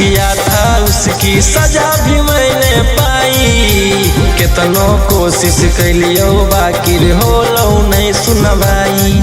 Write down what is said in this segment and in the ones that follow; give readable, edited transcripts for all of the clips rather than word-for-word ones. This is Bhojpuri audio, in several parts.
किया था उसकी सजा भी मैंने पाई। कितनो कोशिश कैलियो बाकी होलो नहीं सुनवाई।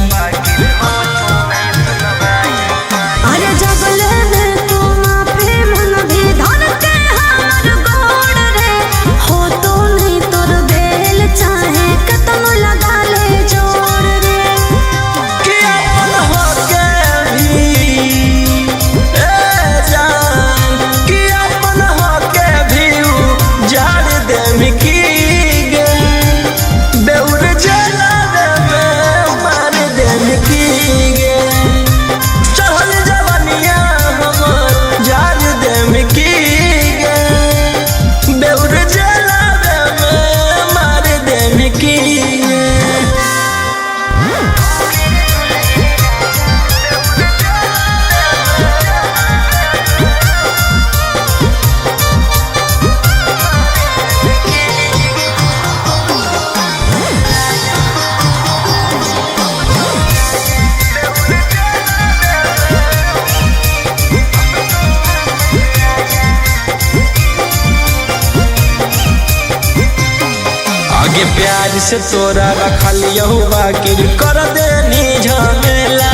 प्यार से तोरा रखलियो बाकी कर देनी झमेला।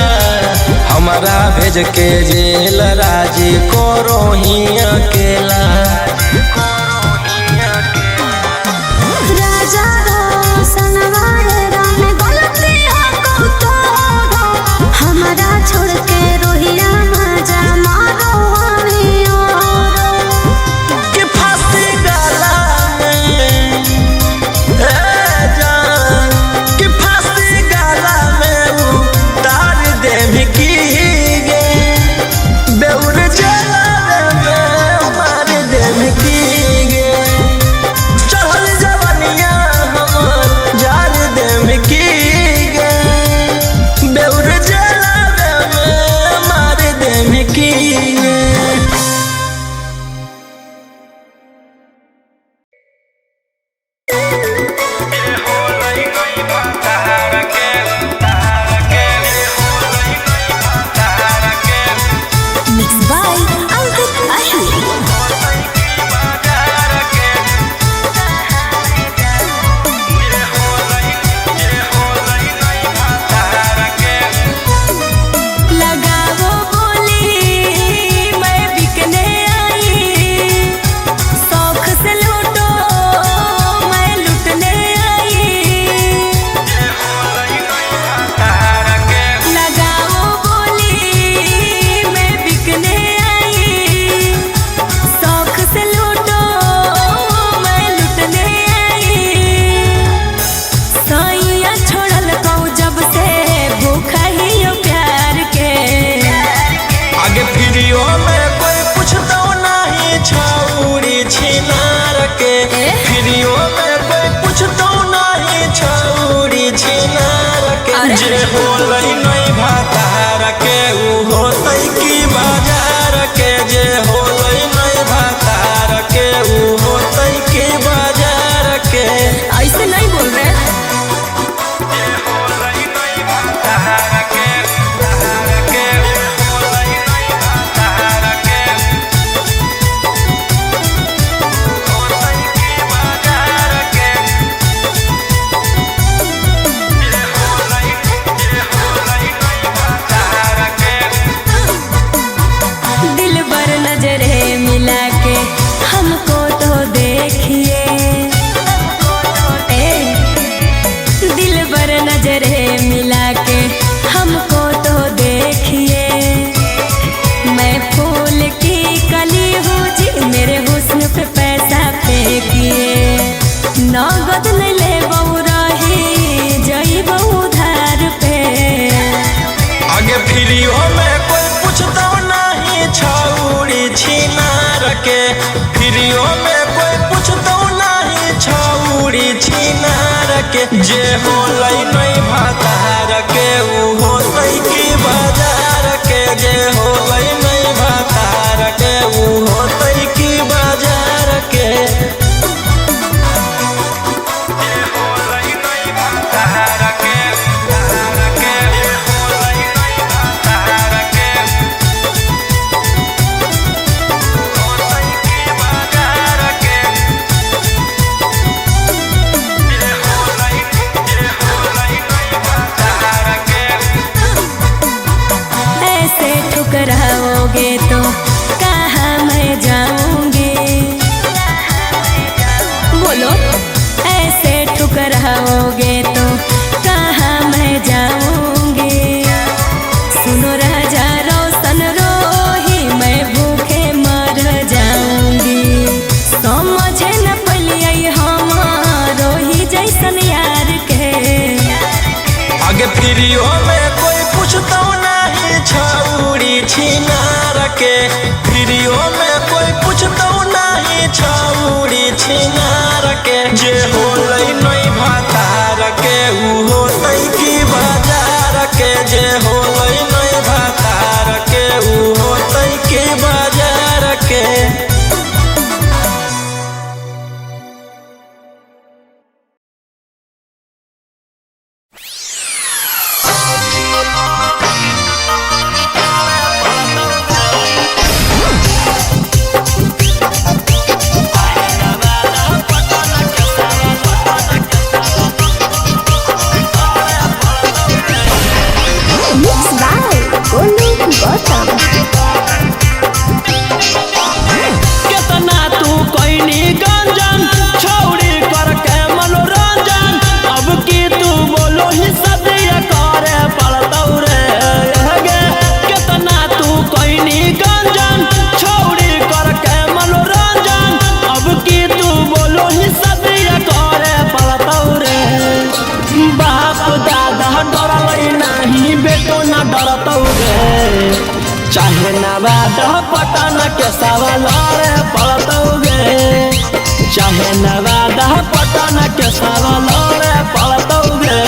हमारा भेज के जेल राजी करो ही अकेला। राजा हमारा छोड़ के रोहिया मजा मारो जे होलै नहीं भातार के उ होतै की बाजार के। जे होलै नहीं भातार के उ होतै की बाजार के। ऐसे नहीं बोल रहे। नगद नहीं ले रही जई उधार पे। आगे फ्रीओ में कोई पूछता नहीं छौरी छिनार के। फ्रीओ में कोई पूछता नहीं छौरी छिनार के। जे होलै नहीं भातार के उ होतै की बाजार के। जे होलै नहीं भातार के उ होतै की बाजार के। फ्रीओ में कोई पूछता नहीं छौड़ी छिनार के, फ्रीओ में कोई पूछता नहीं छौड़ी छिनार के। जे होलै नहीं भातार के ऊ होतै की बाजार के, जे होलै नहीं भातार के ऊ होतै की बाजार के। केतना तू कोइनी गंजन छौड़ी करके मनोरंजन, अब की तू बोलो ही सदिया करे पड़तौ रे गे। केतना तू कोइनी गंजन छौड़ी करके मनोरंजन, अब की तू बोलो ही सदिया करे पड़तौ रे। बाप दादा डरलै नहीं बेटो ना डरतौ रे, चाहे नवाद पटन के सवाल रे पड़तौ गे, चाहे नवाद पटन के सवाल रे पड़तौ गे।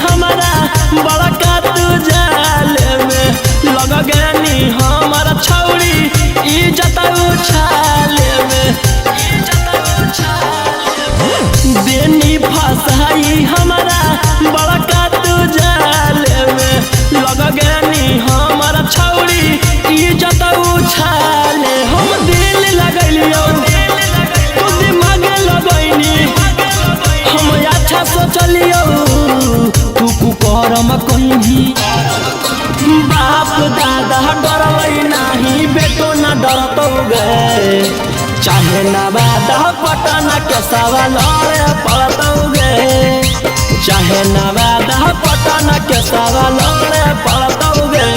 हमारा बड़का तू जाल में लग गनी हमारा छौड़ी इज्जत उछाले में, देनी फसाई हमारा बड़का तू जाल में लग गनी हमारा छौड़ी इज्जत उछाले। हम दिल लगलियो तू दिमाग लगैनी, हम अच्छा सोचलियो तू कुकरम कहीं। बाप दादा डरलै नहीं बेटो ना डरतौ गे, चाहे नवाद पटन के सवाल रे पड़तौ गे, चाहे नवाद पटन के सवाल रे पड़तौ गे।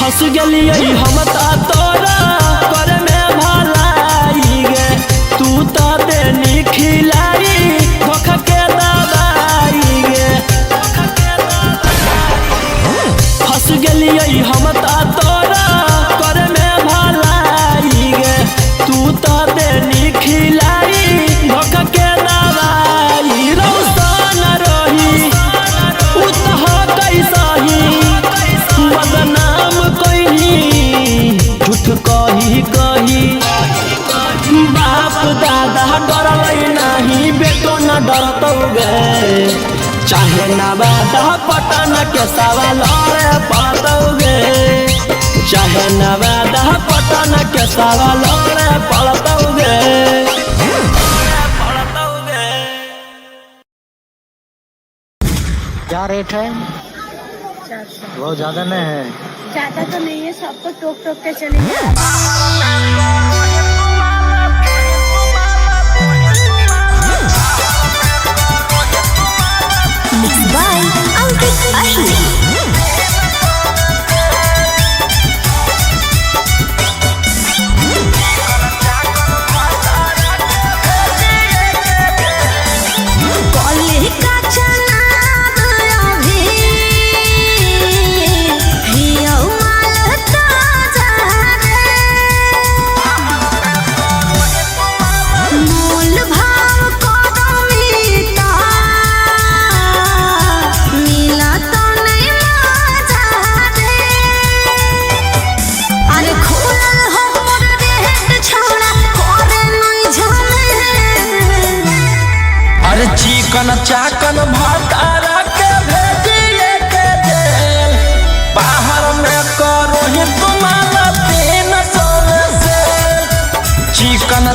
फंस गेलियै हम तोरा करे में भलाई गे, तू तो देनी खिलाई धोखा के दवाई गे। फंस गेलियै हम तोरा करे में भलाई गे, तू तो देनी खिलाई धोखा के दवाई। रौशन रही उ तो कैसही बदनाम झूठ कही कही। बाप दादा डरलै नहीं बेटो ना डरतौ गे, चाहे नवाद पटन के सवाल रे पड़तौ गे, चाहे नवाद पटन के सवाल रे पड़तौ गे। क्या रेट है? बहुत ज्यादा नहीं है? ज्यादा तो नहीं है, सबको टोक टोक के चलेंगे। बाय अंकित अश्विनी। चिकन चाकन भातारा के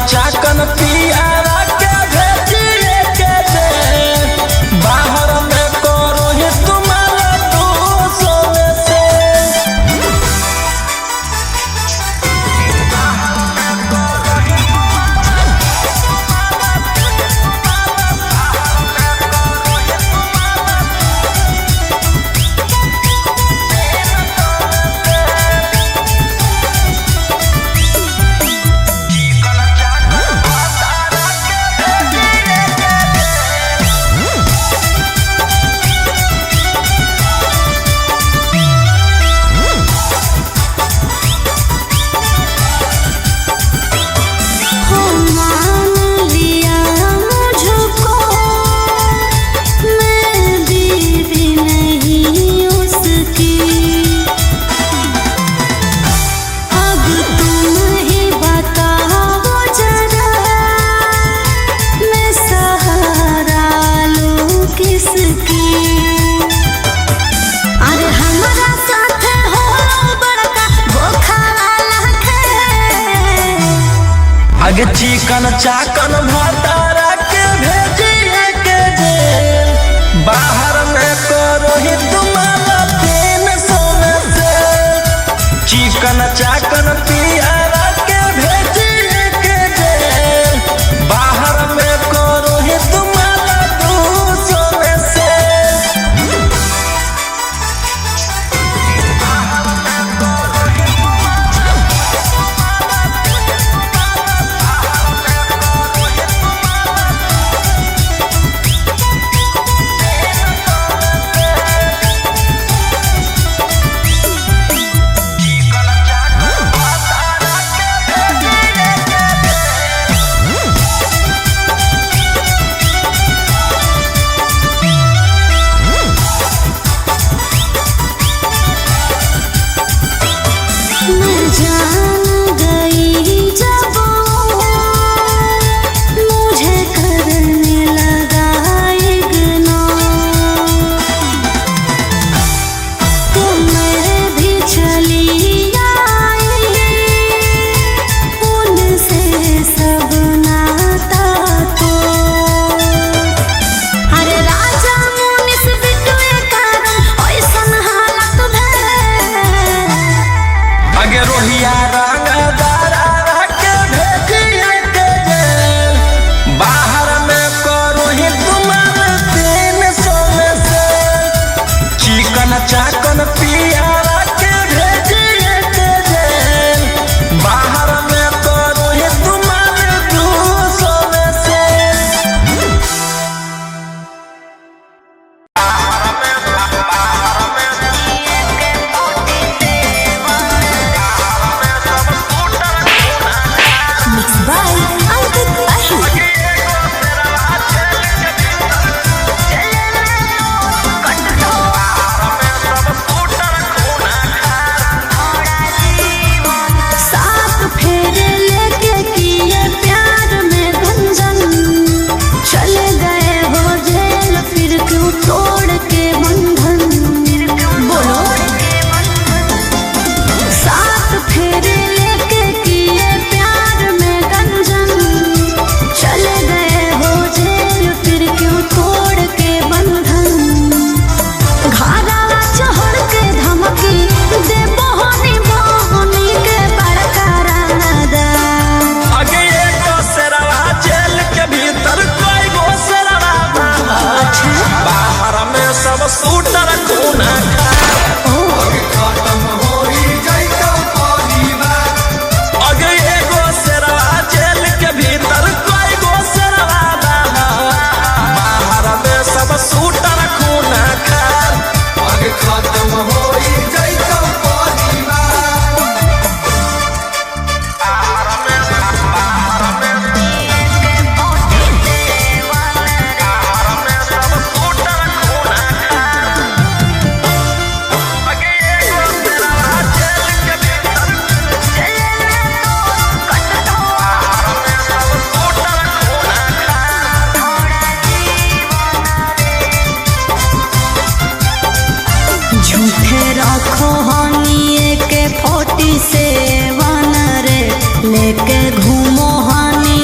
चाकन पियारा के भेजिए के दे बाहर में करो ही तुम्हारा तू सोने से आगे चिकन चाकन भातारा के भेजिए के दे बाहर में करो ही तुम्हारा तीन सोने से चिकन चाकन पियारा के भेजिए के दे बाहर में करो ही तुम्हारा तू सोने से रोहिया रंगदारा के भेजिए के दे बाहर में करो ही तुम्हारे तीन सोने से चिकन चाकन पियारा के भेजिए के दे बाहर में करो ही तुम्हारे तू सोने से सूटर खूना अगे एगो सेरवा जेल के भीतर कोई गो सेरवा बाहर में सब सूटर खूना खार आगे खत्म होई जइतो लेके घूमो हानि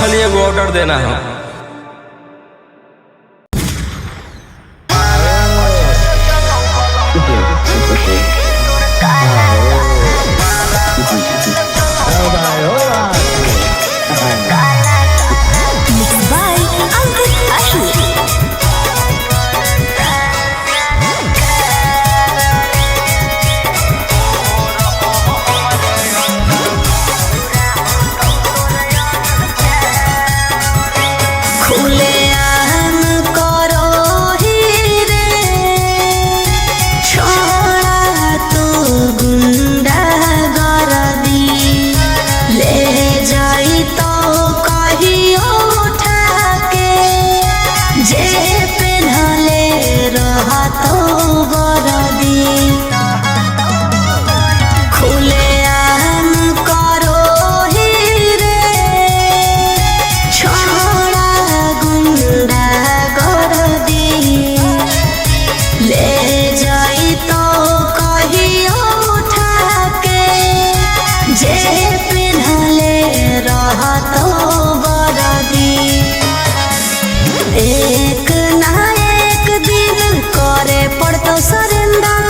खाली एगो ऑर्डर देना है। Mixed by Ankit Ashmi. एक ना एक दिन करे पड़तो सरेंडर,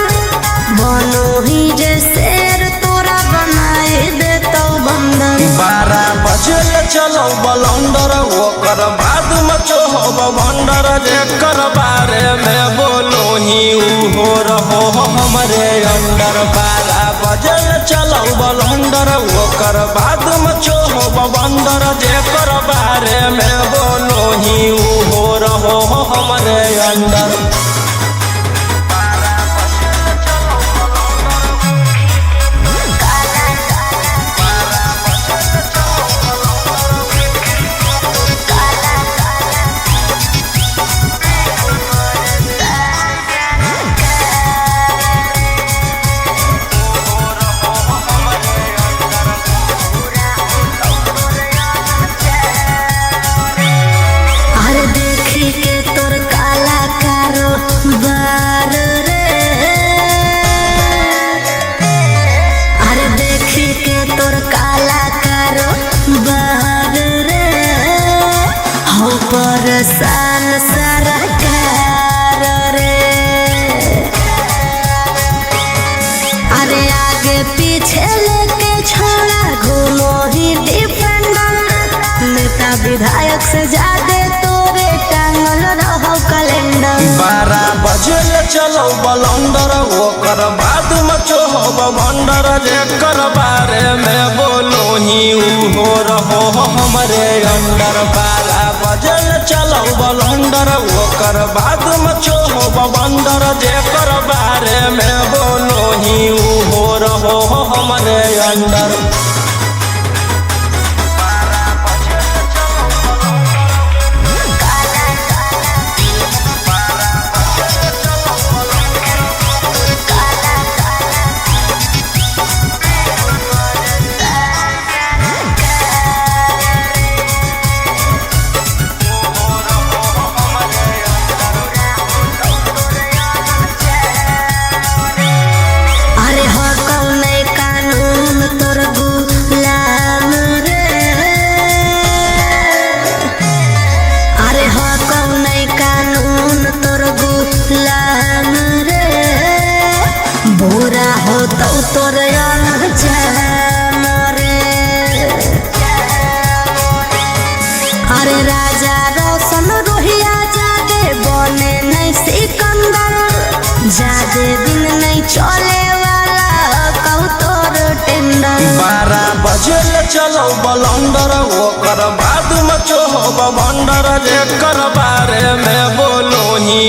बनो ही जे शेर तोरा बनाए देतो बंदर। 12 बजे चलो बलंदर, ओकर बाद मचो हो भंडर, जेकर बारे में बोलो ही हो रहो हमरे अंडर। 12 बजे चलो बलंदर, ओकर बाद मचो हो भंडर, जेकर बारे में बोलो ही हो रहो हमरे अंडर। सान सरकार रे, अरे आगे पीछे लेके छोड़ा घूमो ही डिफेंडर। नेता विधायक से ज्यादा तोरे टांगल रहो कैलेंडर। 12 बजे चलो बलंदर, ओकर बाद मचो हो भंडर, जेकर बारे में बोलो ही हो रहो हमरे अंडर। 12 बजे चलो बलंदर, ओकर बाद मचो हो भंडर, जेकर बारे में बोलो ही हो रहो हमरे अंडर। तोर अरे राजा रोशन रोहिया जादे बने नहीं सिकंदर, जादे दिन नहीं चले वाला कहू तोर टेंडर। 12 बजे चलो बलंदर, ओकर बाद मचो हो भंडर, जेकर बारे में बोलो ही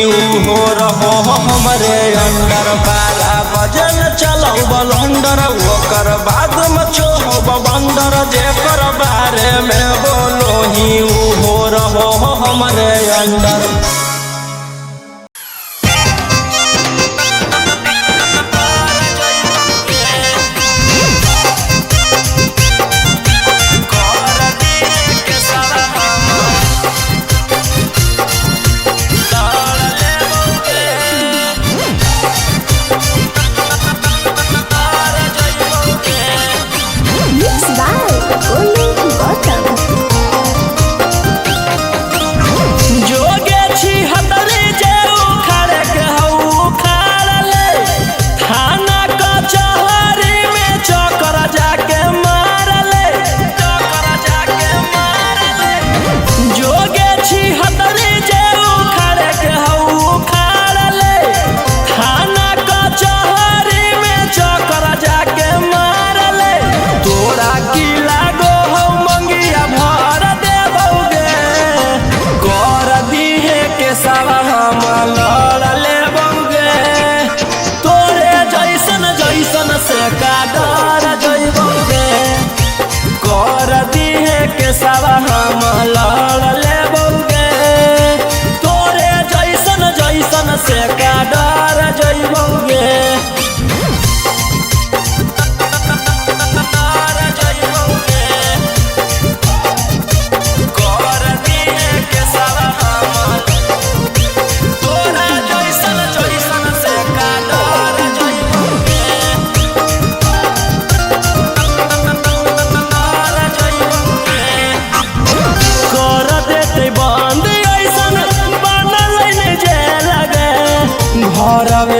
हो रहो हमरे अंडर। 12 बजे चलो बलंदर, ओकर बाद मचो हो भंडर, जेकर बारे में बोलो ही हो रहो हमरे under. Mixed by Golden Bottom.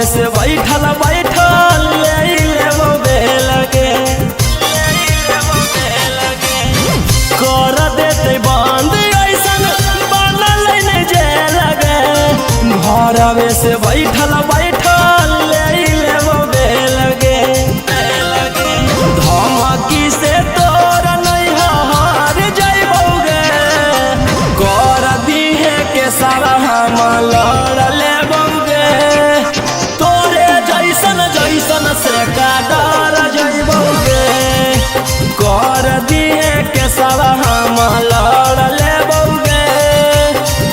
से बैठल बैठल ले लेबो बेलगे कर देते बंद ऐसन बनल नहीं जे लगे घरवे से बैठल बैठल ले लेबो बेलगे धमकी से तोर नहीं हार जइबोगे कर दिहे के सारा हम लड़ लेबोगे तोरे जैसन जैसन से का डर जइबोगे कर दिहे के सारा हम लड़ लेबोगे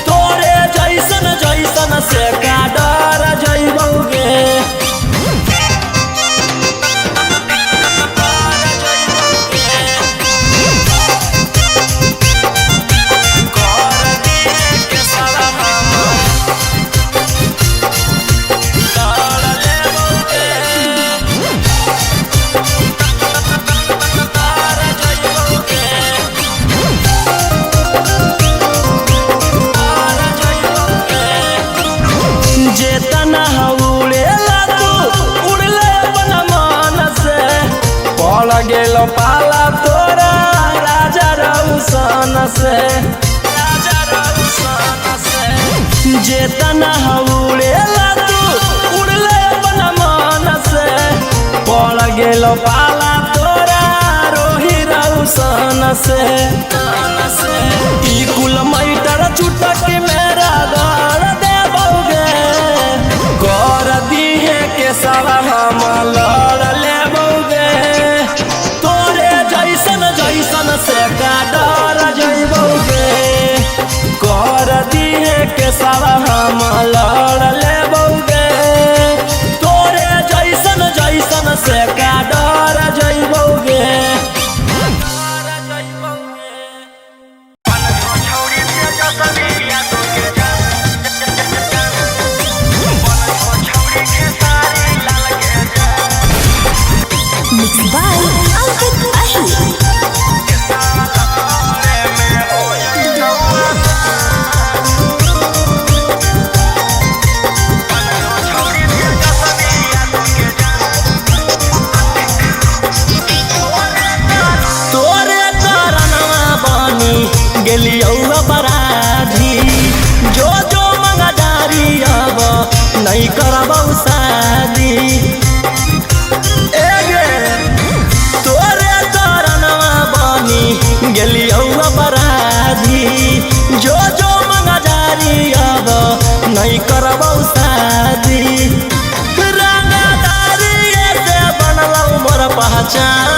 तोरे जैसन जैसन से का डर जइबोगे जेतना उड़ेला तू उड़ले अपन मन से पड़ गेल पाला तोरा राजा रौशन से जेतना उड़ेला तू उड़ले अपन मन से पड़ गेल पाला तोरा रोही रौशन से ई कुल मैटर चुटक मेरा घर देबोगे कर दिहे के सारा हम लड़ लेबोगे तोरे जैसन जैसन से का डर जइबोगे कर दिहे के सारा हम लड़ लेबोगे तोरे जैसन जैसन से का डर जइबोगे Mixed by Ankit Ahir. तोरे तरनवा बनी गेलियौ बराधी जो जो मंगदारी अब नहीं करबौ शादी तोरे तरनवा बनी गेलियौ बराधी जो जो मंगदारी अब नहीं करबौ शादी रंगदारी से बनलौ मोर पहचान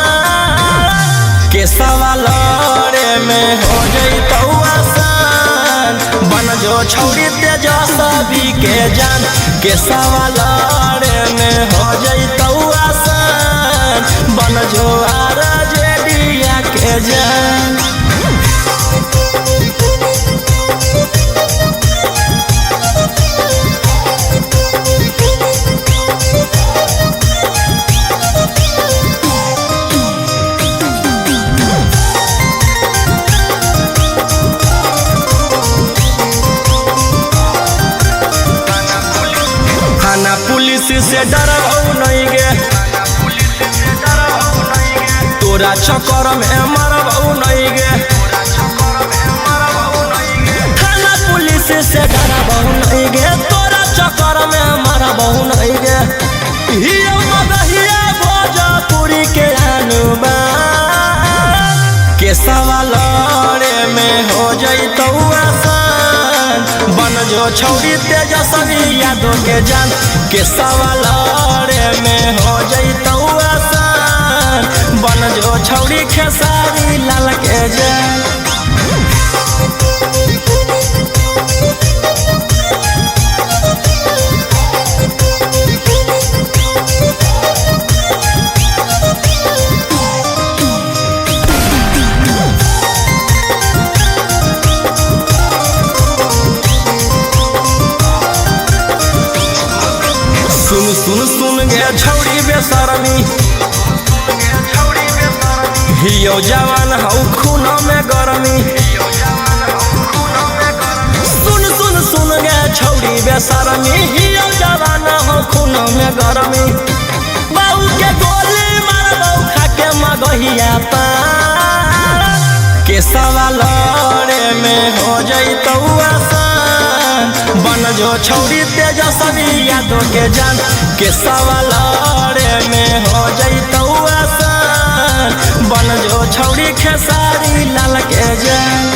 के सवालरे में हो जइतौ आसान बन जो छौरी तेजस्वी के जान के सवालरे में हो जइतौ आसान बन जो आरजेडिया के जान थाना पुलिस से डरबौ नहीं गे तोरा चक्कर में मरबौ नहीं गे थाना पुलिस से डरबौ नहीं गे तोरा चक्कर में मरबौ नहीं गे हियो मगहिया भोजपुरी के अनुमान के सवालरे में हो जइतौ आसान बन जो छौरी तेजस्वी यादव के जान के सवालरे में हो जइतौ आसान बन जो छौरी खेसारी लाल के जान सुन सुन सुन गे छौरी बेशरमी हियो जवान हौ खून में गरमी सुन सुन सुन गे छौरी बेसरमी हियो जवाना हो खून में गरमी बहू के गोली मार बहू खा के मगहिया पार के सवालरे में हो जइतो आसान बन जो छौरी तेजस्वी यादव के जान के सवालरे में हो जइतो आसान बन जो छौरी खेसारी लाल के जान।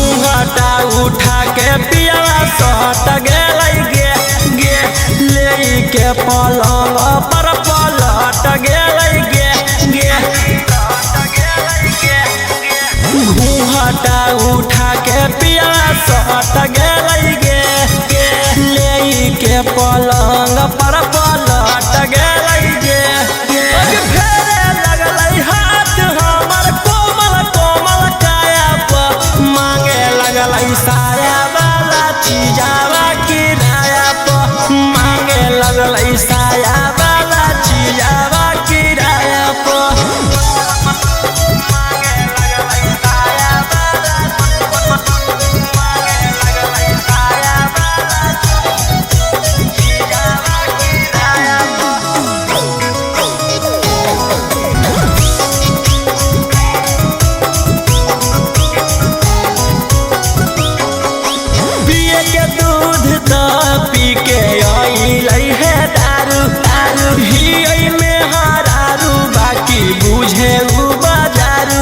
उठा के पिया सट गे के पलंग पर पलट गे घूंघटा उठा के पिया सट गे के पलंग पर पलट गे फेरे लगल हाथ हमर कोमल कोमल काया पर मांगे लगल साया वाला चीजावा किराया पर मांगे लगल साया वाला चीजावा किराया पर पी के आई है दारू ही में हरारू बाकी बुझे बाजारू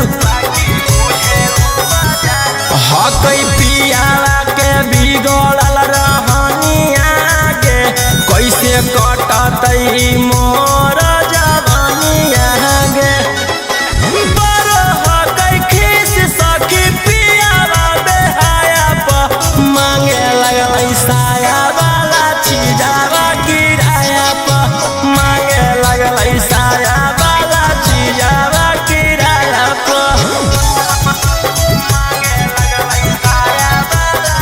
हकई पियाला के बिगड़ल रहनिया के कैसे कटतई मोर जवानिया गे बड़ हकई खीस सखी पियाला बेहाया पर मांगे लगल साया वाला चीजावा किराया पर मांगे लगल साया वाला चीजावा किराया पर मांगे लगल साया वाला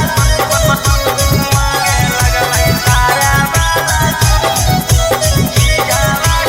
चीजावा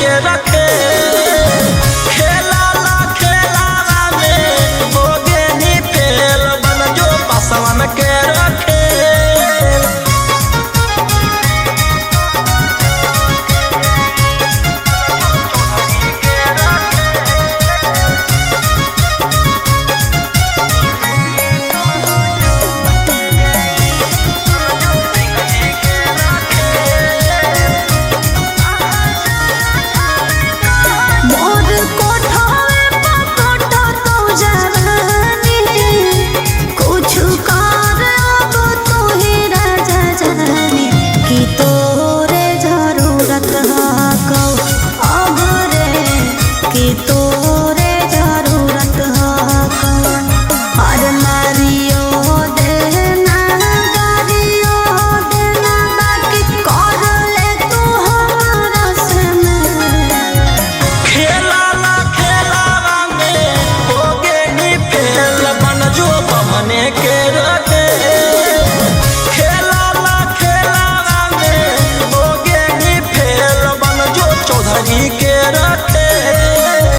के रख